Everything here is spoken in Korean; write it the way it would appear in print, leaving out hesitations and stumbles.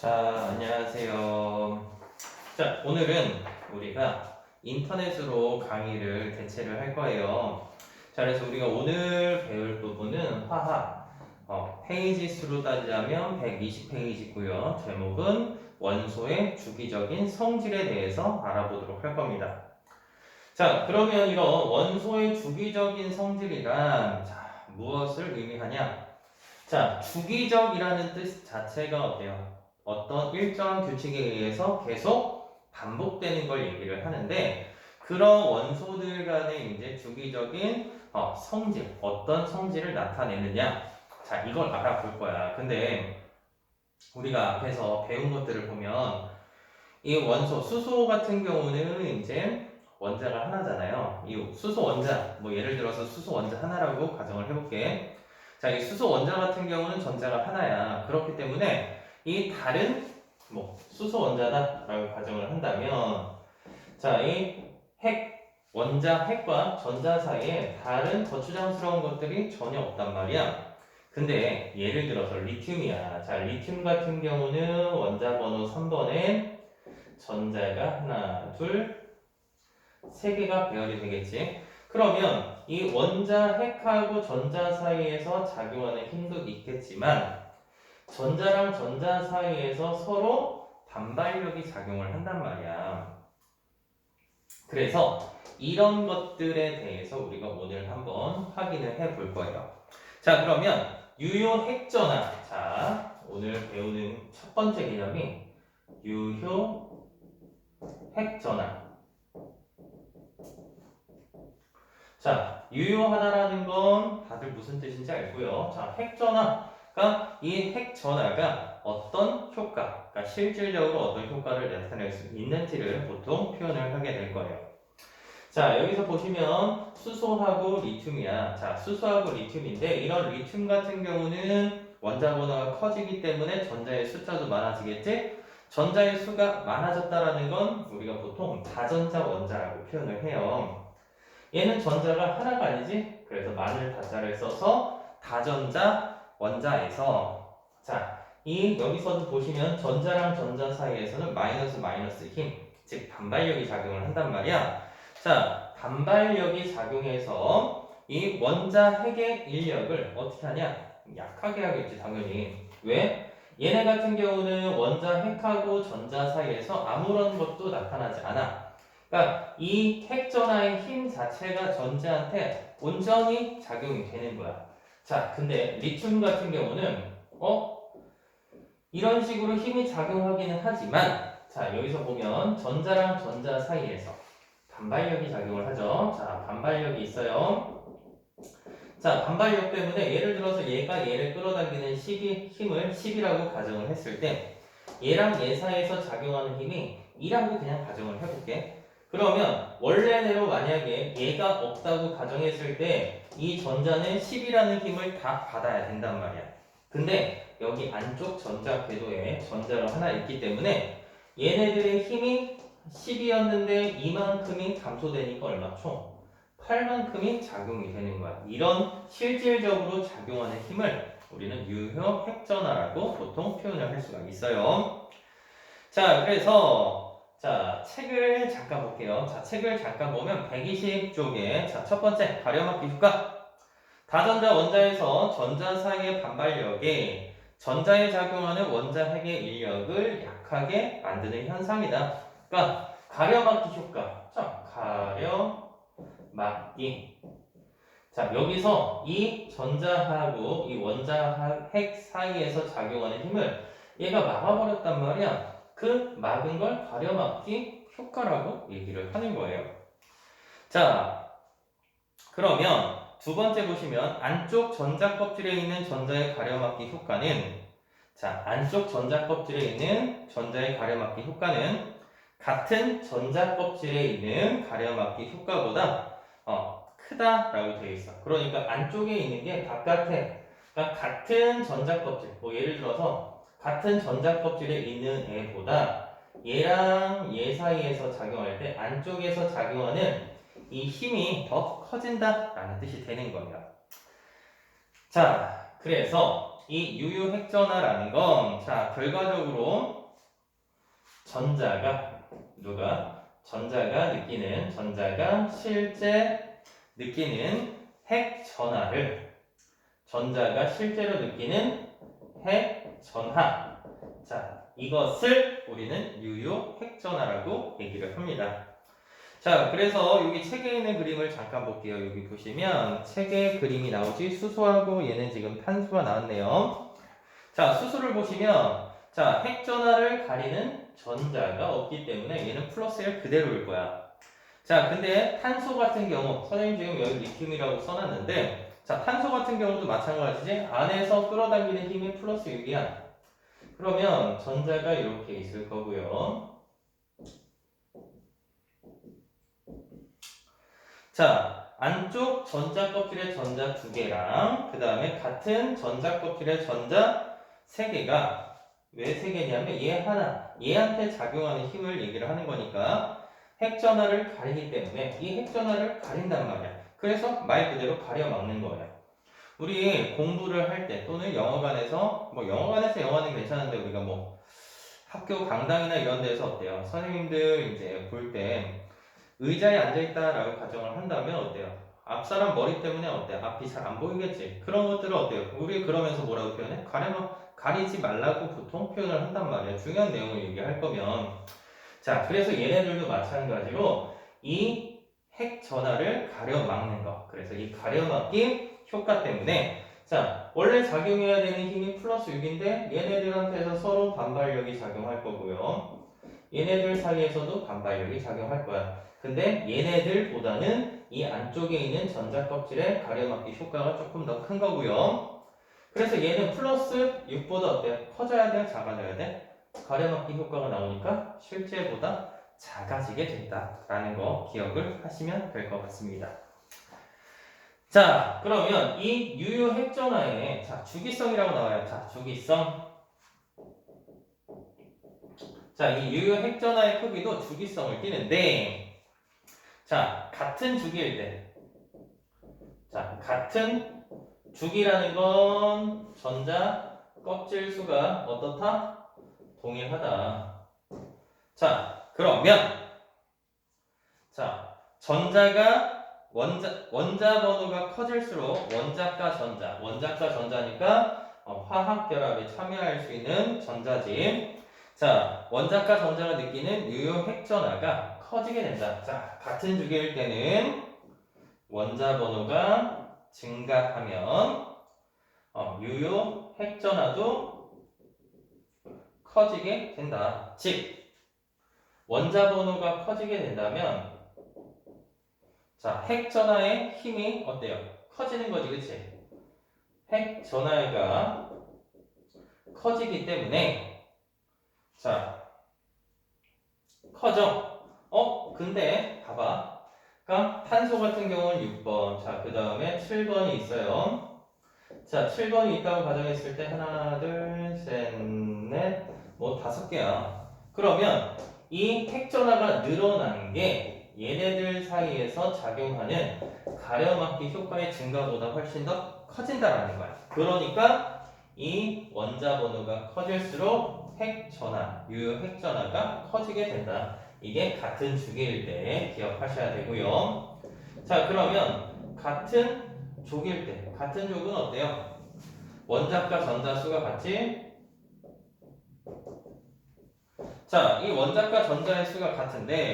자, 안녕하세요. 자, 오늘은 우리가 인터넷으로 강의를 대체를 할 거예요. 자, 그래서 우리가 오늘 배울 부분은 화학, 페이지 수로 따지자면 120페이지고요. 제목은 원소의 주기적인 성질에 대해서 알아보도록 할 겁니다. 자, 그러면 이런 원소의 주기적인 성질이란 무엇을 의미하냐? 자, 주기적이라는 뜻 자체가 어때요? 어떤 일정한 규칙에 의해서 계속 반복되는 걸 얘기를 하는데 그런 원소들 간의 이제 주기적인 성질, 어떤 성질을 나타내느냐? 자, 이걸 알아볼 거야. 근데 우리가 앞에서 배운 것들을 보면 이 원소, 수소 같은 경우는 이제 원자가 하나잖아요. 이 수소 원자, 뭐 예를 들어서 수소 원자 하나라고 가정을 해볼게. 자, 이 수소 원자 같은 경우는 전자가 하나야. 그렇기 때문에 이 다른 수소 원자다라고 가정을 한다면, 자, 이 원자 핵과 전자 사이에 다른 거추장스러운 것들이 전혀 없단 말이야. 근데 예를 들어서 리튬이야. 자, 리튬 같은 경우는 원자 번호 3번에 전자가 하나, 둘, 세 개가 배열이 되겠지. 그러면 이 원자 핵하고 전자 사이에서 작용하는 힘도 있겠지만 전자랑 전자 사이에서 서로 반발력이 작용을 한단 말이야. 그래서 이런 것들에 대해서 우리가 오늘 한번 확인을 해 볼 거예요. 자, 그러면 유효 핵전화. 자, 오늘 배우는 첫 번째 개념이 유효 핵전화. 자, 유효하다라는 건 다들 무슨 뜻인지 알고요. 자, 핵전화가 이 핵전화가 어떤 효과, 그러니까 실질적으로 어떤 효과를 나타낼 수 있는지를 보통 표현을 하게 될 거예요. 자, 여기서 보시면 수소하고 리튬이야. 자, 수소하고 리튬인데 이런 리튬 같은 경우는 원자 번호가 커지기 때문에 전자의 숫자도 많아지겠지? 전자의 수가 많아졌다라는 건 우리가 보통 다전자 원자라고 표현을 해요. 얘는 전자가 하나가 아니지? 그래서 많은 다자를 써서 다전자 원자에서 이 여기서도 보시면 전자랑 전자 사이에서는 마이너스 힘, 즉 반발력이 작용을 한단 말이야. 자, 반발력이 작용해서 이 원자 핵의 인력을 어떻게 하냐? 약하게 하겠지, 당연히. 왜? 얘네 같은 경우는 원자 핵하고 전자 사이에서 아무런 것도 나타나지 않아. 그러니까 이 핵전하의 힘 자체가 전자한테 온전히 작용이 되는 거야. 자, 근데 리튬 같은 경우는 이런 식으로 힘이 작용하기는 하지만 자, 여기서 보면 전자랑 전자 사이에서 반발력이 작용을 하죠. 자, 반발력이 있어요. 자, 반발력 때문에 예를 들어서 얘가 얘를 끌어당기는 힘을 10이라고 가정을 했을 때 얘랑 얘 사이에서 작용하는 힘이 2라고 그냥 가정을 해볼게. 그러면 원래대로 만약에 얘가 없다고 가정했을 때 이 전자는 10이라는 힘을 다 받아야 된단 말이야. 근데 여기 안쪽 전자 궤도에 전자가 하나 있기 때문에 얘네들의 힘이 10이었는데 이만큼이 감소되니까 얼마 총? 8만큼이 작용이 되는 거야. 이런 실질적으로 작용하는 힘을 우리는 유효 핵전화라고 보통 표현을 할 수가 있어요. 자, 그래서 책을 잠깐 볼게요. 자, 책을 잠깐 보면 120쪽에 첫 번째 가려막기 효과. 다전자 원자에서 전자 사이의 반발력이 전자에 작용하는 원자 핵의 인력을 약하게 만드는 현상이다. 그러니까 가려막기 효과. 자, 가려막기. 자, 여기서 이 전자하고 이 원자 핵 사이에서 작용하는 힘을 얘가 막아버렸단 말이야. 그 막은 걸 가려막기 효과라고 얘기를 하는 거예요. 자, 그러면 두 번째 보시면 안쪽 전자 껍질에 있는 전자의 가려막기 효과는 안쪽 전자 껍질에 있는 전자의 가려막기 효과는 같은 전자 껍질에 있는 가려막기 효과보다 크다라고 되어 있어. 그러니까 안쪽에 있는 게 바깥에, 그러니까 같은 전자 껍질, 예를 들어서 같은 전자 껍질에 있는 애보다 얘랑 얘 사이에서 작용할 때 안쪽에서 작용하는 이 힘이 더 커진다라는 뜻이 되는 거예요. 자, 그래서 이 유효핵전화라는 건, 자, 결과적으로 전자가 실제 느끼는 전자가 실제로 느끼는 핵전하. 자, 이것을 우리는 유효핵전화라고 얘기를 합니다. 자, 그래서 여기 책에 있는 그림을 잠깐 볼게요. 여기 보시면 책에 그림이 나오지. 수소하고 얘는 지금 탄소가 나왔네요. 자, 수소를 보시면, 자, 핵전하를 가리는 전자가 없기 때문에 얘는 플러스 1 그대로일 거야. 자, 근데 탄소 같은 경우, 선생님 지금 여기 리튬이라고 써놨는데, 자, 탄소 같은 경우도 마찬가지지. 안에서 끌어당기는 힘이 플러스 6이야. 그러면 전자가 이렇게 있을 거고요. 자, 안쪽 전자 껍질에 전자 2개랑 그 다음에 같은 전자 껍질에 전자 3개가 왜 3개냐면 얘한테 작용하는 힘을 얘기를 하는 거니까 핵전하를 가리기 때문에 이 핵전하를 가린단 말이야. 그래서 말 그대로 가려 막는 거예요. 우리 공부를 할 때 또는 영어관에서 영어는 괜찮은데 우리가 뭐 학교 강당이나 이런 데서 어때요? 선생님들 이제 볼 때 의자에 앉아있다라고 가정을 한다면 어때요? 앞사람 머리 때문에 어때요? 앞이 잘 안 보이겠지? 그런 것들은 어때요? 우리 그러면서 뭐라고 표현해? 가리지 말라고 보통 표현을 한단 말이에요. 중요한 내용을 얘기할 거면. 자, 그래서 얘네들도 마찬가지로 이 핵전하를 가려막는 거. 그래서 이 가려막기 효과 때문에 자, 원래 작용해야 되는 힘이 플러스 6인데 얘네들한테서 서로 반발력이 작용할 거고요. 얘네들 사이에서도 반발력이 작용할 거야. 근데 얘네들보다는 이 안쪽에 있는 전자 껍질의 가려막기 효과가 조금 더 큰 거고요. 그래서 얘는 플러스 6보다 어때요? 커져야 돼? 작아져야 돼? 가려막기 효과가 나오니까 실제보다 작아지게 된다라는 거 기억을 하시면 될 것 같습니다. 자, 그러면 이 유효핵전화에 자, 주기성이라고 나와요. 자, 주기성. 자, 이 유효핵전화의 크기도 주기성을 띠는데 자, 같은 주기일 때 자, 같은 주기라는 건 전자 껍질 수가 어떻다? 동일하다. 자, 그러면 자, 원자 번호가 커질수록 원자과 전자니까 화학 결합에 참여할 수 있는 전자지. 자, 원자과 전자가 느끼는 유효 핵전하가 커지게 된다. 자, 같은 주기일 때는 원자 번호가 증가하면 유효 핵전하도 커지게 된다. 즉, 원자 번호가 커지게 된다면 자, 핵전하의 힘이 어때요? 커지는 거지, 그치? 핵전하가 커지기 때문에 자, 커져. 근데 봐봐. 그러니까 탄소 같은 경우는 6번. 자, 그 다음에 7번이 있어요. 자, 7번이 있다고 가정했을 때 하나, 둘, 셋, 넷, 뭐 5개야. 그러면 이 핵전하가 늘어난 게 얘네들 사이에서 작용하는 가려막기 효과의 증가보다 훨씬 더 커진다라는 거야. 그러니까 이 원자 번호가 커질수록 유효 핵전하가 커지게 된다. 이게 같은 주기일 때 기억하셔야 되고요. 자, 그러면 같은 족일 때, 같은 족은 어때요? 원자과 전자 수가 같지? 자, 이 원자과 전자의 수가 같은데